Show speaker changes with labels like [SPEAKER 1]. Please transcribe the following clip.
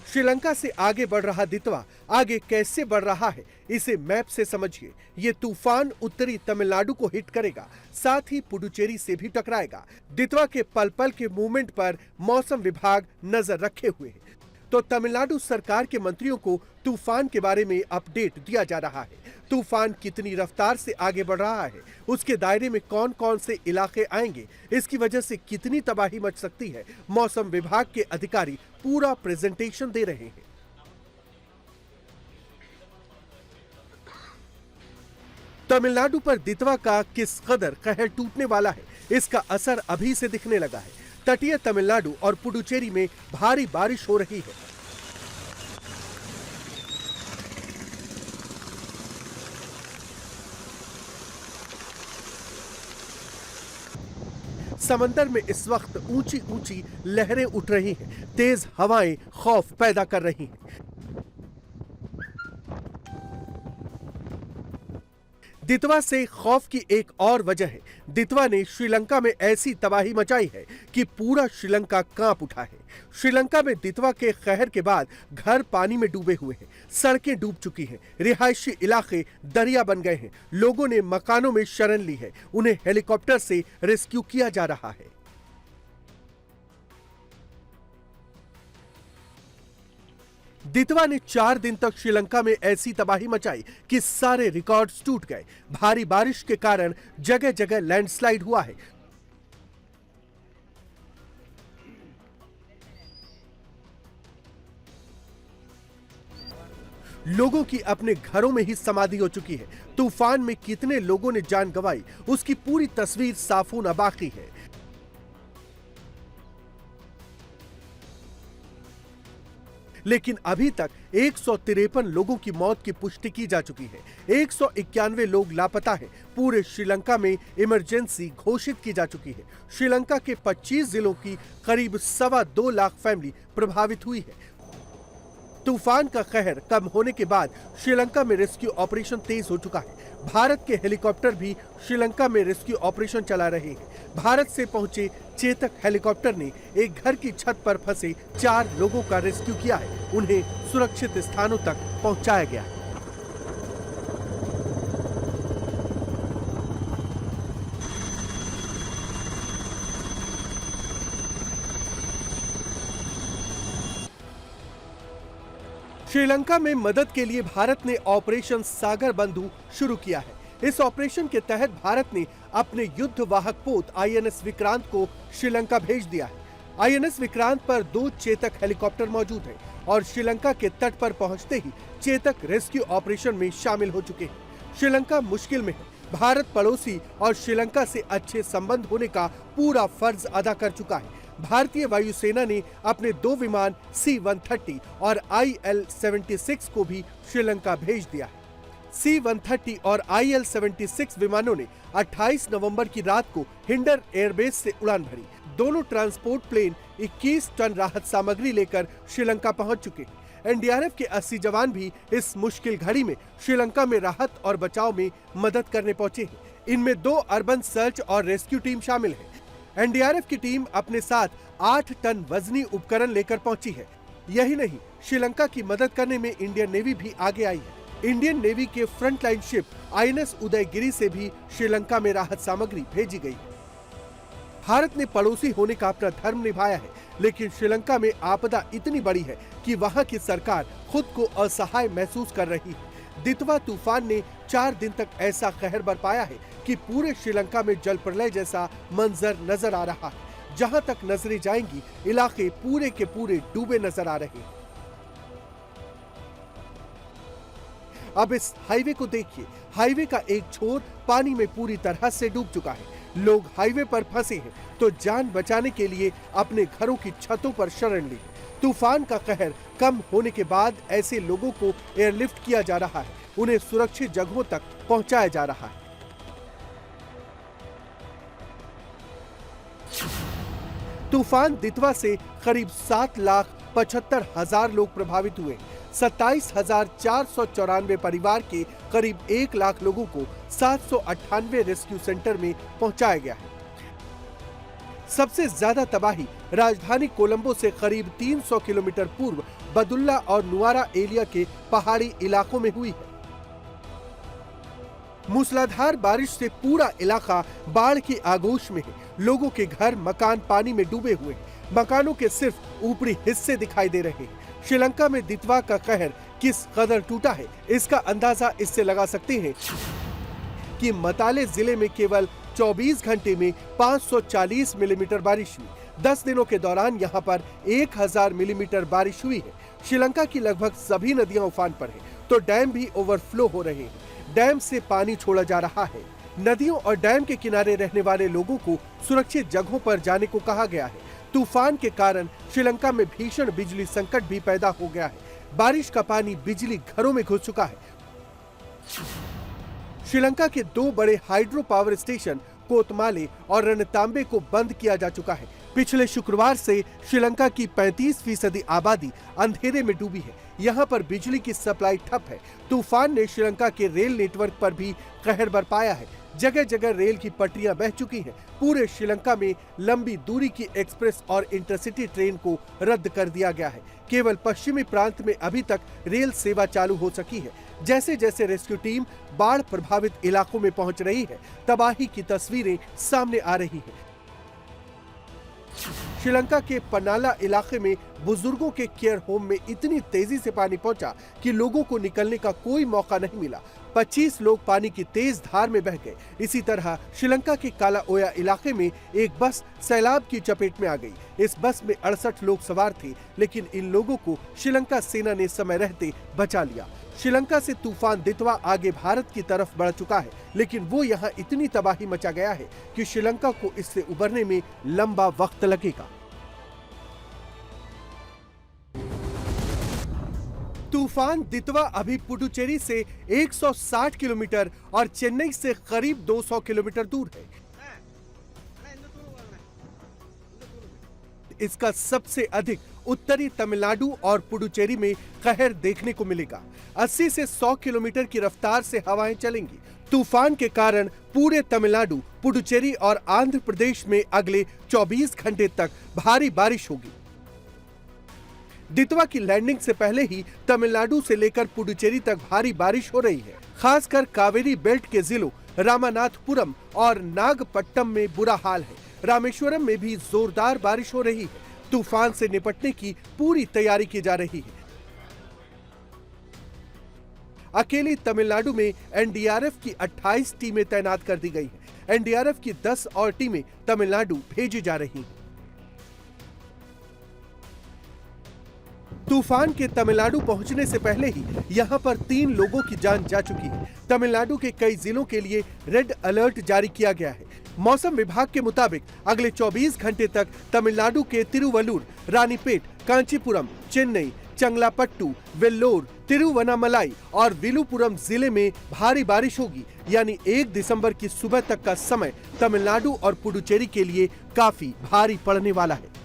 [SPEAKER 1] श्रीलंका से आगे बढ़ रहा दितवा आगे कैसे बढ़ रहा है, इसे मैप से समझिए। ये तूफान उत्तरी तमिलनाडु को हिट करेगा, साथ ही पुडुचेरी से भी टकराएगा। दितवा के पल पल के मूवमेंट पर मौसम विभाग नजर रखे हुए है, तो तमिलनाडु सरकार के मंत्रियों को तूफान के बारे में अपडेट दिया जा रहा है। तूफान कितनी रफ्तार से आगे बढ़ रहा है, उसके दायरे में कौन कौन से इलाके आएंगे, इसकी वजह से कितनी तबाही मच सकती है, मौसम विभाग के अधिकारी पूरा प्रेजेंटेशन दे रहे हैं। तमिलनाडु पर दितवा का किस कदर कहर टूटने वाला है, इसका असर अभी से दिखने लगा है। तटीय तमिलनाडु और पुडुचेरी में भारी बारिश हो रही है। समंदर में इस वक्त ऊंची ऊंची लहरें उठ रही हैं, तेज हवाएं खौफ पैदा कर रही हैं। दितवा से खौफ की एक और वजह है, दितवा ने श्रीलंका में ऐसी तबाही मचाई है कि पूरा श्रीलंका कांप उठा है। श्रीलंका में दितवा के कहर के बाद घर पानी में डूबे हुए हैं, सड़कें डूब चुकी हैं, रिहायशी इलाके दरिया बन गए हैं, लोगों ने मकानों में शरण ली है, उन्हें हेलीकॉप्टर से रेस्क्यू किया जा रहा है। दितवा ने 4 दिन तक श्रीलंका में ऐसी तबाही मचाई कि सारे रिकॉर्ड्स टूट गए। भारी बारिश के कारण जगह जगह लैंडस्लाइड हुआ है। लोगों की अपने घरों में ही समाधि हो चुकी है। तूफान में कितने लोगों ने जान गंवाई, उसकी पूरी तस्वीर साफ होना बाकी है। लेकिन अभी तक 153 लोगों की मौत की पुष्टि की जा चुकी है। 191 लोग लापता हैं। पूरे श्रीलंका में इमरजेंसी घोषित की जा चुकी है। श्रीलंका के 25 जिलों की करीब 2.25 लाख फैमिली प्रभावित हुई है। तूफान का कहर कम होने के बाद श्रीलंका में रेस्क्यू ऑपरेशन तेज हो चुका है। भारत के हेलीकॉप्टर भी श्रीलंका में रेस्क्यू ऑपरेशन चला रहे हैं। भारत से पहुंचे चेतक हेलीकॉप्टर ने एक घर की छत पर फंसे 4 लोगों का रेस्क्यू किया है। उन्हें सुरक्षित स्थानों तक पहुंचाया गया है। श्रीलंका में मदद के लिए भारत ने ऑपरेशन सागर बंधु शुरू किया है। इस ऑपरेशन के तहत भारत ने अपने युद्ध वाहक पोत आईएनएस विक्रांत को श्रीलंका भेज दिया है। आईएनएस विक्रांत पर 2 चेतक हेलीकॉप्टर मौजूद हैं और श्रीलंका के तट पर पहुंचते ही चेतक रेस्क्यू ऑपरेशन में शामिल हो चुके हैं। श्रीलंका मुश्किल में है। भारत पड़ोसी और श्रीलंका से अच्छे संबंध होने का पूरा फर्ज अदा कर चुका है। भारतीय वायुसेना ने अपने 2 विमान C-130 और IL-76 को भी श्रीलंका भेज दिया है। C-130 और IL-76 विमानों ने 28 नवंबर की रात को हिंडर एयरबेस से उड़ान भरी। दोनों ट्रांसपोर्ट प्लेन 21 टन राहत सामग्री लेकर श्रीलंका पहुंच चुके हैं। एनडीआरएफ के 80 जवान भी इस मुश्किल घड़ी में श्रीलंका में राहत और बचाव में मदद करने पहुंचे हैं। इनमें 2 अर्बन सर्च और रेस्क्यू टीम शामिल है। एनडीआरएफ की टीम अपने साथ 8 टन वजनी उपकरण लेकर पहुंची है। यही नहीं, श्रीलंका की मदद करने में इंडियन नेवी भी आगे आई है। इंडियन नेवी के फ्रंटलाइन शिप आईएनएस उदयगिरी से भी श्रीलंका में राहत सामग्री भेजी गई है। भारत ने पड़ोसी होने का अपना धर्म निभाया है, लेकिन श्रीलंका में आपदा इतनी बड़ी है कि वहां की सरकार खुद को असहाय महसूस कर रही है। दितवा तूफान ने 4 दिन तक ऐसा कहर बरपाया है कि पूरे श्रीलंका में जल प्रलय जैसा मंजर नजर आ रहा है। जहां तक नजरें जाएंगी, इलाके पूरे के पूरे डूबे नजर आ रहे हैं। अब इस हाईवे को देखिए। हाईवे का एक छोर पानी में पूरी तरह से डूब चुका है। लोग हाईवे पर फंसे हैं तो जान बचाने के लिए अपने घरों की छतों पर शरण ली। तूफान का कहर कम होने के बाद ऐसे लोगों को एयरलिफ्ट किया जा रहा है, उन्हें सुरक्षित जगहों तक पहुंचाया जा रहा है। तूफान दितवा से करीब 7,75,000 लोग प्रभावित हुए। 27,494 परिवार के करीब 1 लाख लोगों को 798 रेस्क्यू सेंटर में पहुंचाया गया है। सबसे ज्यादा तबाही राजधानी कोलंबो से करीब 300 किलोमीटर पूर्व बदुल्ला और नुआरा एरिया के पहाड़ी इलाकों में हुई है। मूसलाधार बारिश से पूरा इलाका बाढ़ की आगोश में है। लोगों के घर मकान पानी में डूबे हुए हैं। मकानों के सिर्फ ऊपरी हिस्से दिखाई दे रहे हैं। श्रीलंका में दितवा का कहर किस कदर टूटा है, इसका अंदाजा इससे लगा सकते हैं कि मताले जिले में केवल 24 घंटे में 540 मिलीमीटर बारिश हुई। 10 दिनों के दौरान यहां पर 1000 मिलीमीटर बारिश हुई है। श्रीलंका की लगभग सभी नदियां उफान पर हैं, तो डैम भी ओवरफ्लो हो रहे हैं। डैम से पानी छोड़ा जा रहा है। नदियों और डैम के किनारे रहने वाले लोगों को सुरक्षित जगहों पर जाने को कहा गया है। तूफान के कारण श्रीलंका में भीषण बिजली संकट भी पैदा हो गया है। बारिश का पानी बिजली घरों में घुस चुका है। श्रीलंका के 2 बड़े हाइड्रो पावर स्टेशन कोतमाले और रणतांबे को बंद किया जा चुका है। पिछले शुक्रवार से श्रीलंका की 35% आबादी अंधेरे में डूबी है। यहाँ पर बिजली की सप्लाई ठप है। तूफान ने श्रीलंका के रेल नेटवर्क पर भी कहर बरपाया है। जगह जगह रेल की पटरियां बह चुकी हैं। पूरे श्रीलंका में लंबी दूरी की एक्सप्रेस और इंटरसिटी ट्रेन को रद्द कर दिया गया है। केवल पश्चिमी प्रांत में अभी तक रेल सेवा चालू हो सकी है। जैसे जैसे रेस्क्यू टीम बाढ़ प्रभावित इलाकों में पहुंच रही है, तबाही की तस्वीरें सामने आ रही है। श्रीलंका के पनाला इलाके में बुजुर्गों के केयर होम में इतनी तेजी से पानी पहुंचा कि लोगों को निकलने का कोई मौका नहीं मिला। 25 लोग पानी की तेज धार में बह गए। इसी तरह श्रीलंका के कालाओया इलाके में एक बस सैलाब की चपेट में आ गई। इस बस में 68 लोग सवार थे, लेकिन इन लोगों को श्रीलंका सेना ने समय रहते बचा लिया। श्रीलंका से तूफान दितवा आगे भारत की तरफ बढ़ चुका है, लेकिन वो यहाँ इतनी तबाही मचा गया है कि श्रीलंका को इससे उबरने में लंबा वक्त लगेगा। तूफान दितवा अभी पुडुचेरी से 160 किलोमीटर और चेन्नई से करीब 200 किलोमीटर दूर है। इसका सबसे अधिक उत्तरी तमिलनाडु और पुडुचेरी में कहर देखने को मिलेगा। 80 से 100 किलोमीटर की रफ्तार से हवाएं चलेंगी। तूफान के कारण पूरे तमिलनाडु, पुडुचेरी और आंध्र प्रदेश में अगले 24 घंटे तक भारी बारिश होगी। दितवा की लैंडिंग से पहले ही तमिलनाडु से लेकर पुडुचेरी तक भारी बारिश हो रही है। खासकर कावेरी बेल्ट के जिलों रामानाथपुरम और नागपट्टम में बुरा हाल है। रामेश्वरम में भी जोरदार बारिश हो रही है। तूफान से निपटने की पूरी तैयारी की जा रही है। अकेली तमिलनाडु में एनडीआरएफ की 28 टीमें तैनात कर दी गई हैं। एनडीआरएफ की 10 और टीमें तमिलनाडु भेजी जा रही हैं। तूफान के तमिलनाडु पहुंचने से पहले ही यहां पर 3 लोगों की जान जा चुकी है। तमिलनाडु के कई जिलों के लिए रेड अलर्ट जारी किया गया है। मौसम विभाग के मुताबिक अगले 24 घंटे तक तमिलनाडु के तिरुवल्लुर, रानीपेट, कांचीपुरम, चेन्नई, चंगलापट्टू, वेल्लोर, तिरुवन्नामलाई और विलुपुरम जिले में भारी बारिश होगी। यानी 1 दिसंबर की सुबह तक का समय तमिलनाडु और पुडुचेरी के लिए काफी भारी पड़ने वाला है।